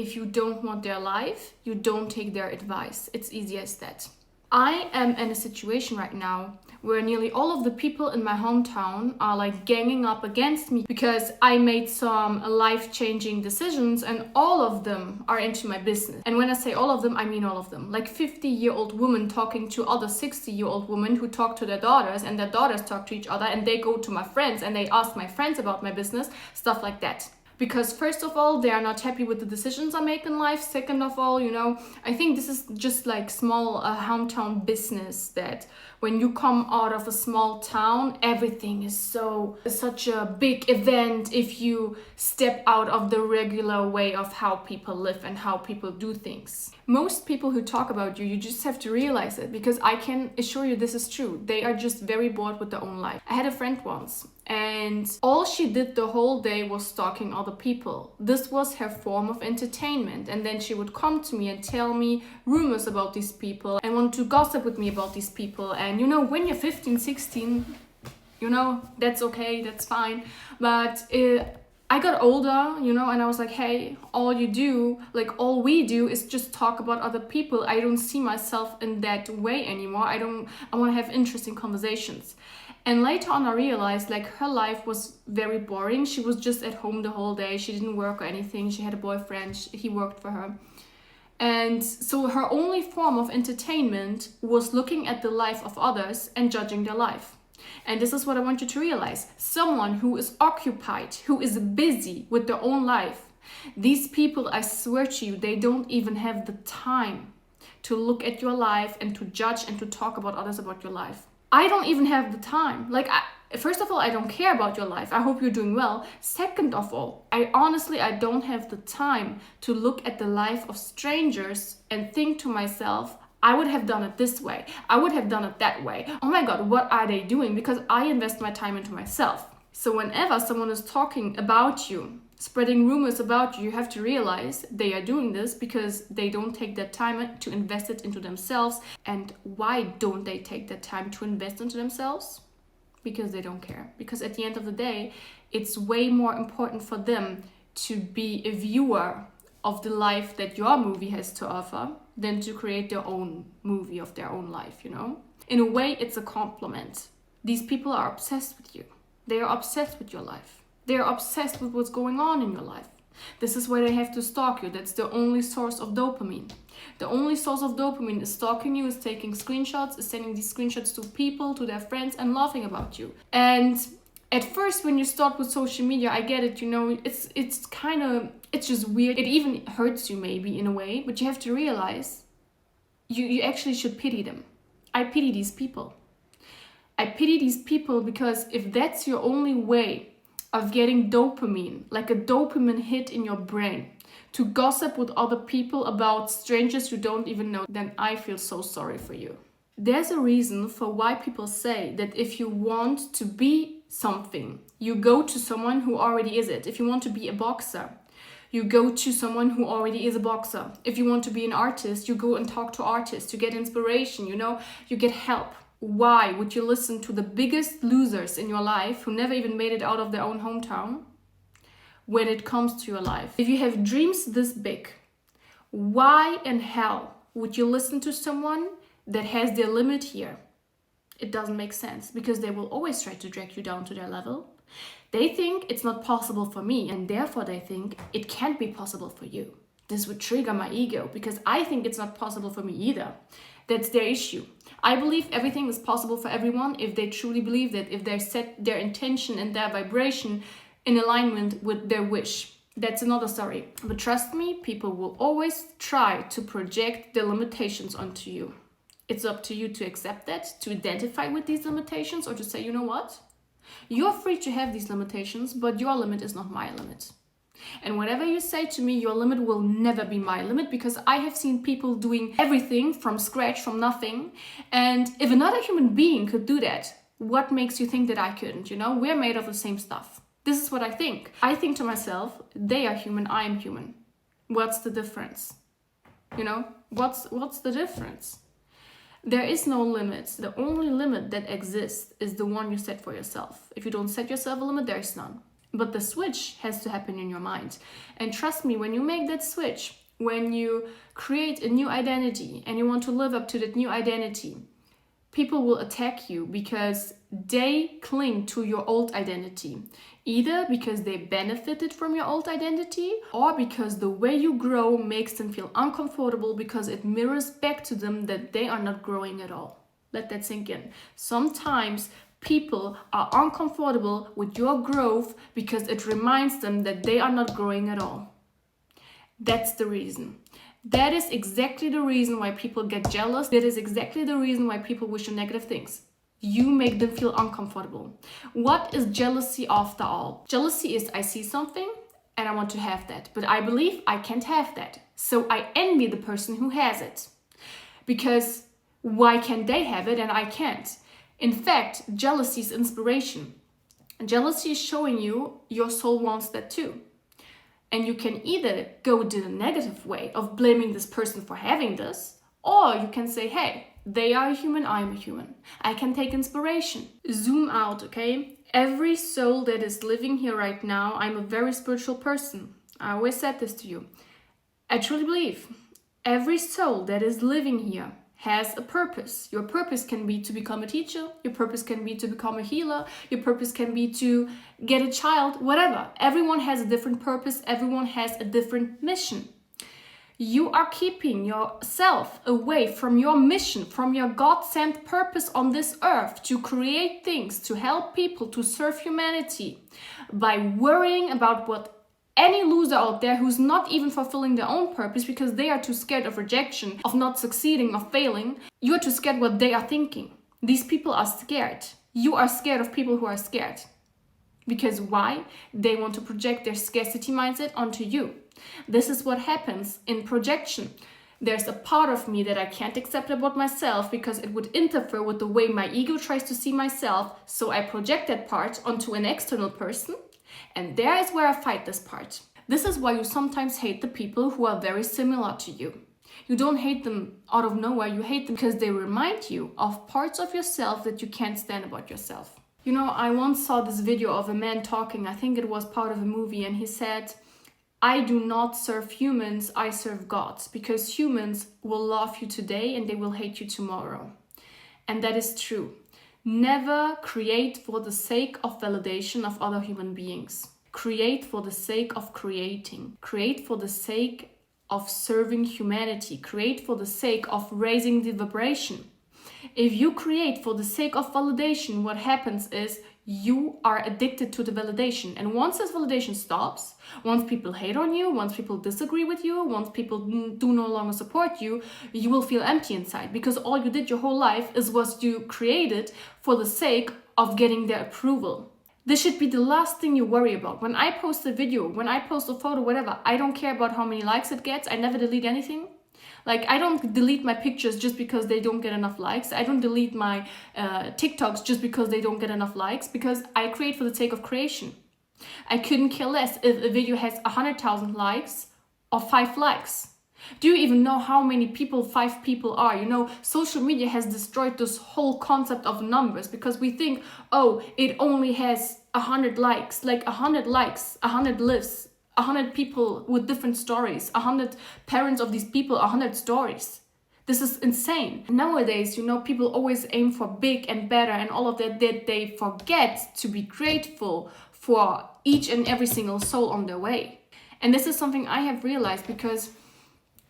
If you don't want their life, you don't take their advice. It's easy as that. I am in a situation right now where nearly all of the people in my hometown are like ganging up against me because I made some life-changing decisions, and all of them are into my business. And when I say all of them, I mean all of them. Like 50-year-old women talking to other 60-year-old women who talk to their daughters, and their daughters talk to each other, and they go to my friends and they ask my friends about my business, stuff like that. Because first of all, they are not happy with the decisions I make in life. Second of all, I think this is just like small hometown business, that when you come out of a small town, everything is such a big event if you step out of the regular way of how people live and how people do things. Most people who talk about you just have to realize it, because I can assure you this is true. They are just very bored with their own life. I had a friend once, and all she did the whole day was stalking other people. This was her form of entertainment. And then she would come to me and tell me rumors about these people and want to gossip with me about these people. And when you're 15, 16, that's okay, that's fine. But I got older, and I was like, hey, all we do is just talk about other people. I don't see myself in that way anymore. I want to have interesting conversations. And later on I realized her life was very boring. She was just at home the whole day. She didn't work or anything. She had a boyfriend. He worked for her. And so her only form of entertainment was looking at the life of others and judging their life. And this is what I want you to realize. Someone who is occupied, who is busy with their own life, these people, I swear to you, they don't even have the time to look at your life and to judge and to talk about others about your life. I don't even have the time. First of all, I don't care about your life. I hope you're doing well. Second of all, I don't have the time to look at the life of strangers and think to myself, I would have done it this way. I would have done it that way. Oh my God, what are they doing? Because I invest my time into myself. So whenever someone is talking about you, spreading rumors about you, you have to realize they are doing this because they don't take that time to invest it into themselves. And why don't they take that time to invest into themselves? Because they don't care. Because at the end of the day, it's way more important for them to be a viewer of the life that your movie has to offer than to create their own movie of their own life, In a way, it's a compliment. These people are obsessed with you. They are obsessed with your life. They are obsessed with what's going on in your life. This is why they have to stalk you. That's the only source of dopamine. The only source of dopamine is stalking you, is taking screenshots, is sending these screenshots to people, to their friends, and laughing about you. And at first, when you start with social media, I get it, it's just weird. It even hurts you maybe in a way, but you have to realize you actually should pity them. I pity these people. I pity these people because if that's your only way of getting dopamine, like a dopamine hit in your brain, to gossip with other people about strangers you don't even know, then I feel so sorry for you. There's a reason for why people say that if you want to be something, you go to someone who already is it. If you want to be a boxer, you go to someone who already is a boxer. If you want to be an artist, you go and talk to artists. You get inspiration, you get help. Why would you listen to the biggest losers in your life who never even made it out of their own hometown when it comes to your life? If you have dreams this big, why in hell would you listen to someone that has their limit here? It doesn't make sense, because they will always try to drag you down to their level. They think it's not possible for me, and therefore they think it can't be possible for you. This would trigger my ego, because I think it's not possible for me either. That's their issue. I believe everything is possible for everyone if they truly believe that, if they set their intention and their vibration in alignment with their wish. That's another story. But trust me, people will always try to project their limitations onto you. It's up to you to accept that, to identify with these limitations, or to say, you know what? You're free to have these limitations, but your limit is not my limit. And whatever you say to me, your limit will never be my limit, because I have seen people doing everything from scratch, from nothing. And if another human being could do that, what makes you think that I couldn't? We're made of the same stuff. This is what I think. I think to myself, they are human, I am human. What's the difference? What's the difference? There is no limits. The only limit that exists is the one you set for yourself. If you don't set yourself a limit, there is none. But the switch has to happen in your mind. And trust me, when you make that switch, when you create a new identity and you want to live up to that new identity, people will attack you because they cling to your old identity. Either because they benefited from your old identity, or because the way you grow makes them feel uncomfortable because it mirrors back to them that they are not growing at all. Let that sink in. Sometimes people are uncomfortable with your growth because it reminds them that they are not growing at all. That's the reason. That is exactly the reason why people get jealous. That is exactly the reason why people wish you negative things. You make them feel uncomfortable. What is jealousy after all? Jealousy is I see something and I want to have that, but I believe I can't have that. So I envy the person who has it. Because why can they have it and I can't? In fact, jealousy is inspiration. Jealousy is showing you your soul wants that too. And you can either go to the negative way of blaming this person for having this, or you can say, hey, they are a human, I'm a human. I can take inspiration. Zoom out, okay? Every soul that is living here right now, I'm a very spiritual person. I always said this to you. I truly believe every soul that is living here has a purpose. Your purpose can be to become a teacher. Your purpose can be to become a healer. Your purpose can be to get a child, whatever. Everyone has a different purpose. Everyone has a different mission. You are keeping yourself away from your mission, from your God-sent purpose on this earth to create things, to help people, to serve humanity by worrying about what any loser out there who's not even fulfilling their own purpose because they are too scared of rejection, of not succeeding, of failing. You're too scared what they are thinking. These people are scared. You are scared of people who are scared. Because why? They want to project their scarcity mindset onto you. This is what happens in projection. There's a part of me that I can't accept about myself because it would interfere with the way my ego tries to see myself. So I project that part onto an external person. And there is where I fight this part. This is why you sometimes hate the people who are very similar to you. You don't hate them out of nowhere. You hate them because they remind you of parts of yourself that you can't stand about yourself. You know, I once saw this video of a man talking. I think it was part of a movie. And he said, I do not serve humans, I serve gods. Because humans will love you today and they will hate you tomorrow. And that is true. Never create for the sake of validation of other human beings. Create for the sake of creating. Create for the sake of serving humanity. Create for the sake of raising the vibration. If you create for the sake of validation, what happens is you are addicted to the validation. And once this validation stops, once people hate on you, once people disagree with you, once people do no longer support you, you will feel empty inside because all you did your whole life is what you created for the sake of getting their approval. This should be the last thing you worry about. When I post a video, when I post a photo, whatever, I don't care about how many likes it gets. I never delete anything. Like, I don't delete my pictures just because they don't get enough likes. I don't delete my TikToks just because they don't get enough likes, because I create for the sake of creation. I couldn't care less if a video has 100,000 likes or 5 likes. Do you even know how many people 5 people are? You know, social media has destroyed this whole concept of numbers because we think, oh, it only has 100 likes, like 100 likes, 100 lives. 100 people with different stories, 100 parents of these people, 100 stories. This is insane. Nowadays, you know, people always aim for big and better and all of that they forget to be grateful for each and every single soul on their way. And this is something I have realized because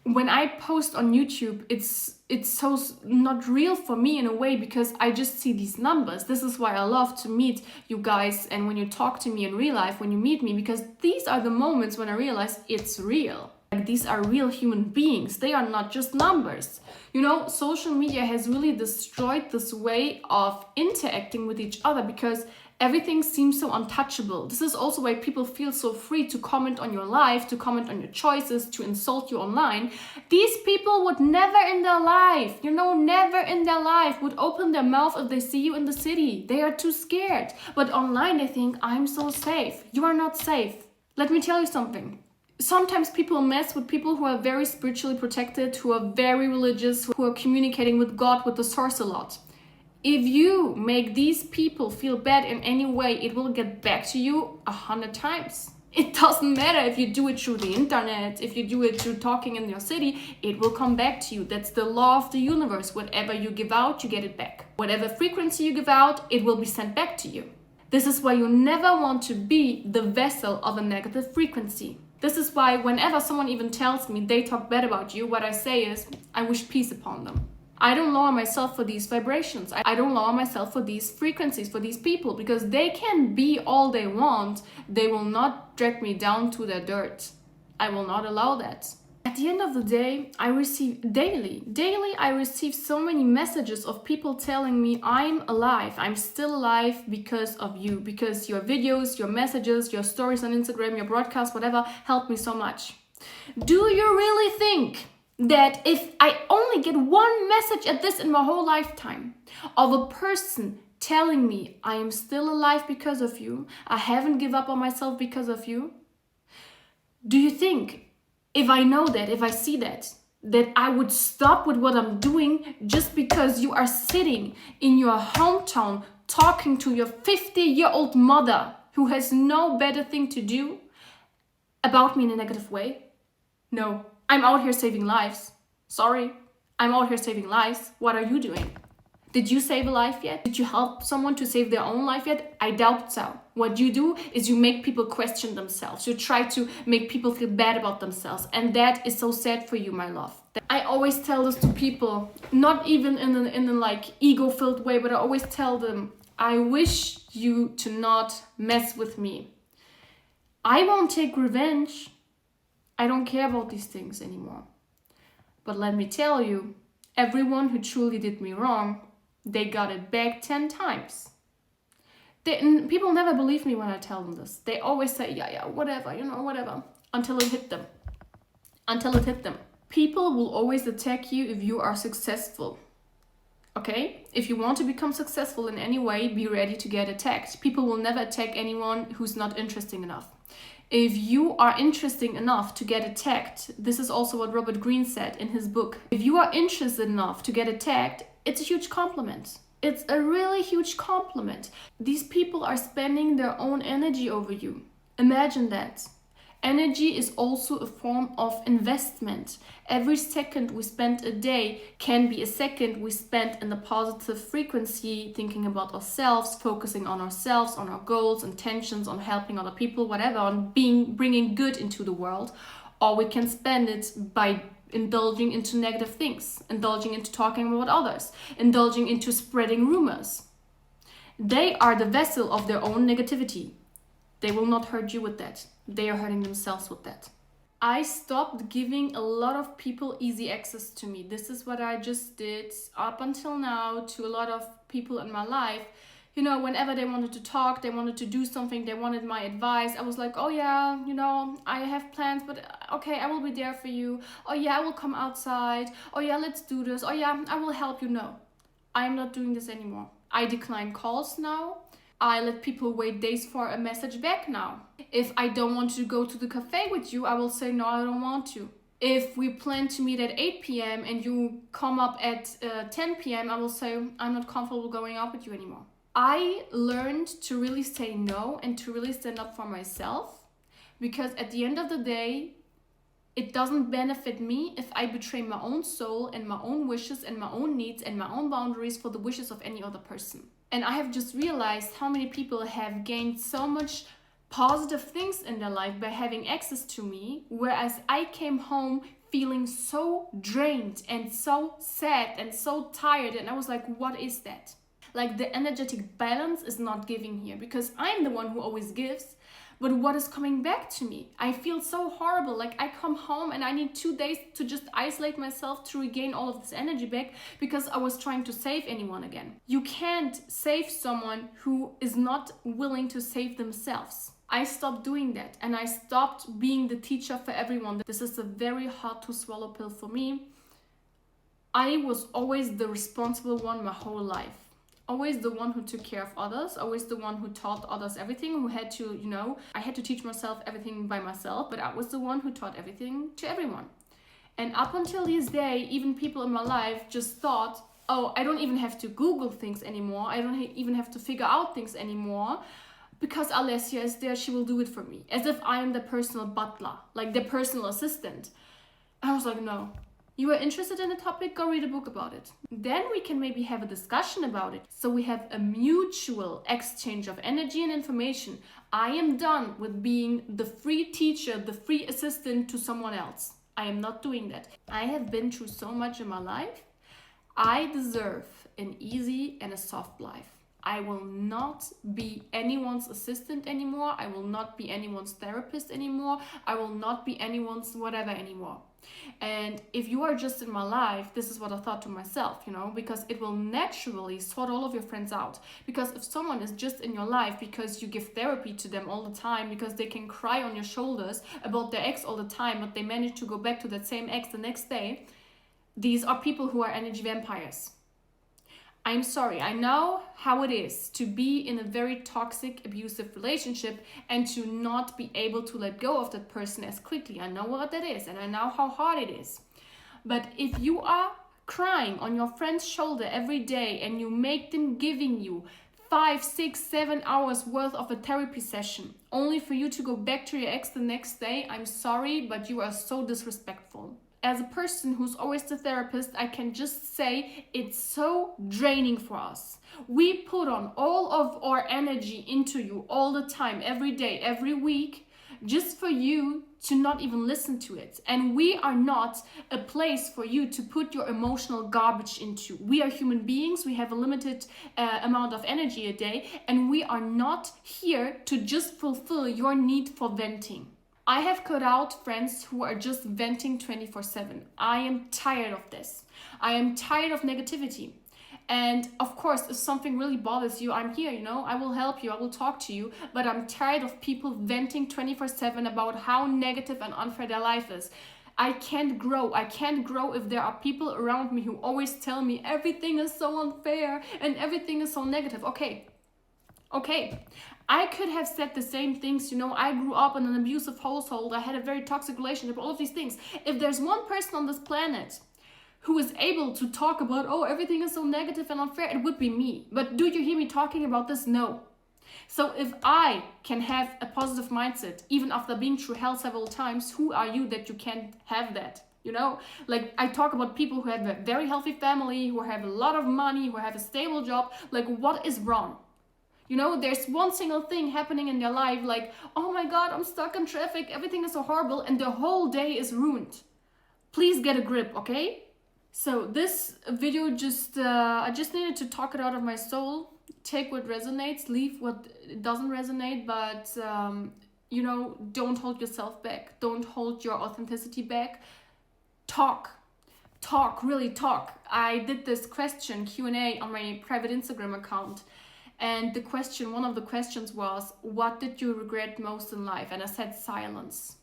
when I post on YouTube, it's so not real for me in a way because I just see these numbers. This is why I love to meet you guys and when you talk to me in real life, when you meet me, because these are the moments when I realize it's real. Like, these are real human beings. They are not just numbers. You know, social media has really destroyed this way of interacting with each other because everything seems so untouchable. This is also why people feel so free to comment on your life, to comment on your choices, to insult you online. These people would never in their life, you know, never in their life would open their mouth if they see you in the city. They are too scared. But online they think, I'm so safe. You are not safe. Let me tell you something. Sometimes people mess with people who are very spiritually protected, who are very religious, who are communicating with God, with the source a lot. If you make these people feel bad in any way, it will get back to you 100 times. It doesn't matter if you do it through the internet, if you do it through talking in your city, it will come back to you. That's the law of the universe. Whatever you give out, you get it back. Whatever frequency you give out, it will be sent back to you. This is why you never want to be the vessel of a negative frequency. This is why whenever someone even tells me they talk bad about you, what I say is, I wish peace upon them. I don't lower myself for these vibrations. I don't lower myself for these frequencies, for these people, because they can be all they want. They will not drag me down to their dirt. I will not allow that. At the end of the day, I receive daily I receive so many messages of people telling me I'm alive. I'm still alive because of you, because your videos, your messages, your stories on Instagram, your broadcasts, whatever, helped me so much. Do you really think that if I only get one message at this in my whole lifetime of a person telling me I am still alive because of you, I haven't given up on myself because of you, do you think if I know that, if I see that I would stop with what I'm doing just because you are sitting in your hometown talking to your 50-year-old mother who has no better thing to do about me in a negative way? No. I'm out here saving lives. Sorry, I'm out here saving lives. What are you doing? Did you save a life yet? Did you help someone to save their own life yet? I doubt so. What you do is you make people question themselves. You try to make people feel bad about themselves. And that is so sad for you, my love. I always tell this to people, not even in a like ego-filled way, but I always tell them, I wish you to not mess with me. I won't take revenge. I don't care about these things anymore. But let me tell you, everyone who truly did me wrong, they got it back 10 times. People never believe me when I tell them this. They always say, yeah, whatever, whatever, until it hit them. Until it hit them. People will always attack you if you are successful. Okay? If you want to become successful in any way, be ready to get attacked. People will never attack anyone who's not interesting enough. If you are interesting enough to get attacked, this is also what Robert Greene said in his book. If you are interested enough to get attacked, it's a huge compliment. It's a really huge compliment. These people are spending their own energy over you. Imagine that. Energy is also a form of investment. Every second we spend a day can be a second we spend in a positive frequency, thinking about ourselves, focusing on ourselves, on our goals, intentions, on helping other people, whatever, on bringing good into the world. Or we can spend it by indulging into negative things, indulging into talking about others, indulging into spreading rumors. They are the vessel of their own negativity. They will not hurt you with that. They are hurting themselves with that. I stopped giving a lot of people easy access to me. This is what I just did up until now to a lot of people in my life. Whenever they wanted to talk, they wanted to do something, they wanted my advice, I was like, oh yeah, I have plans, but okay, I will be there for you. Oh yeah, I will come outside. Oh yeah, let's do this. Oh yeah, I will help you. No, I am not doing this anymore. I decline calls now. I let people wait days for a message back now. If I don't want to go to the cafe with you, I will say, no, I don't want to. If we plan to meet at 8 p.m. and you come up at 10 p.m., I will say, I'm not comfortable going out with you anymore. I learned to really say no and to really stand up for myself, because at the end of the day, it doesn't benefit me if I betray my own soul and my own wishes and my own needs and my own boundaries for the wishes of any other person. And I have just realized how many people have gained so much positive things in their life by having access to me, whereas I came home feeling so drained and so sad and so tired, and I was like, what is that? Like, the energetic balance is not giving here, because I'm the one who always gives, but what is coming back to me? I feel so horrible. Like, I come home and I need 2 days to just isolate myself to regain all of this energy back, because I was trying to save anyone again. You can't save someone who is not willing to save themselves. I stopped doing that, and I stopped being the teacher for everyone. This is a very hard to swallow pill for me. I was always the responsible one my whole life. Always the one who took care of others, always the one who taught others everything, who had to, I had to teach myself everything by myself, but I was the one who taught everything to everyone. And up until this day, even people in my life just thought, oh, I don't even have to Google things anymore. I don't even have to figure out things anymore. Because Alessia is there, she will do it for me. As if I am the personal butler, like the personal assistant. I was like, no. You are interested in a topic? Go read a book about it. Then we can maybe have a discussion about it. So we have a mutual exchange of energy and information. I am done with being the free teacher, the free assistant to someone else. I am not doing that. I have been through so much in my life. I deserve an easy and a soft life. I will not be anyone's assistant anymore. I will not be anyone's therapist anymore. I will not be anyone's whatever anymore. And if you are just in my life, this is what I thought to myself, because it will naturally sort all of your friends out. Because if someone is just in your life because you give therapy to them all the time, because they can cry on your shoulders about their ex all the time, but they manage to go back to that same ex the next day, these are people who are energy vampires. I'm sorry, I know how it is to be in a very toxic, abusive relationship and to not be able to let go of that person as quickly. I know what that is and I know how hard it is. But if you are crying on your friend's shoulder every day and you make them giving you 5, 6, 7 hours worth of a therapy session only for you to go back to your ex the next day, I'm sorry, but you are so disrespectful. As a person who's always the therapist, I can just say it's so draining for us. We put on all of our energy into you all the time, every day, every week, just for you to not even listen to it. And we are not a place for you to put your emotional garbage into. We are human beings. We have a limited amount of energy a day, and we are not here to just fulfill your need for venting. I have cut out friends who are just venting 24/7. I am tired of this. I am tired of negativity. And of course, if something really bothers you, I'm here, I will help you, I will talk to you. But I'm tired of people venting 24/7 about how negative and unfair their life is. I can't grow. I can't grow if there are people around me who always tell me everything is so unfair and everything is so negative. Okay, I could have said the same things, I grew up in an abusive household, I had a very toxic relationship, all of these things. If there's one person on this planet who is able to talk about, oh, everything is so negative and unfair, it would be me. But do you hear me talking about this? No. So if I can have a positive mindset, even after being through hell several times, who are you that you can't have that? Like I talk about people who have a very healthy family, who have a lot of money, who have a stable job. Like, what is wrong? There's one single thing happening in their life, like, oh my God, I'm stuck in traffic, everything is so horrible, and the whole day is ruined. Please get a grip, okay? So this video I just needed to talk it out of my soul. Take what resonates, leave what doesn't resonate, but, don't hold yourself back. Don't hold your authenticity back. Talk, really talk. I did this question Q&A on my private Instagram account. And one of the questions was, what did you regret most in life? And I said silence.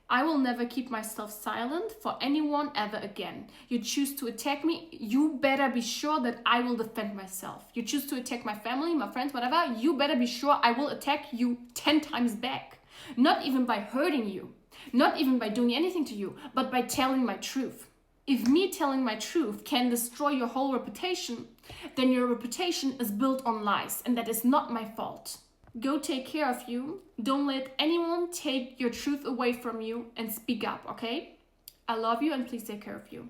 I will never keep myself silent for anyone ever again. You choose to attack me, you better be sure that I will defend myself. You choose to attack my family, my friends, whatever, you better be sure I will attack you 10 times back. Not even by hurting you, not even by doing anything to you, but by telling my truth. If me telling my truth can destroy your whole reputation, then your reputation is built on lies, and that is not my fault. Go take care of you. Don't let anyone take your truth away from you, and speak up, okay? I love you, and please take care of you.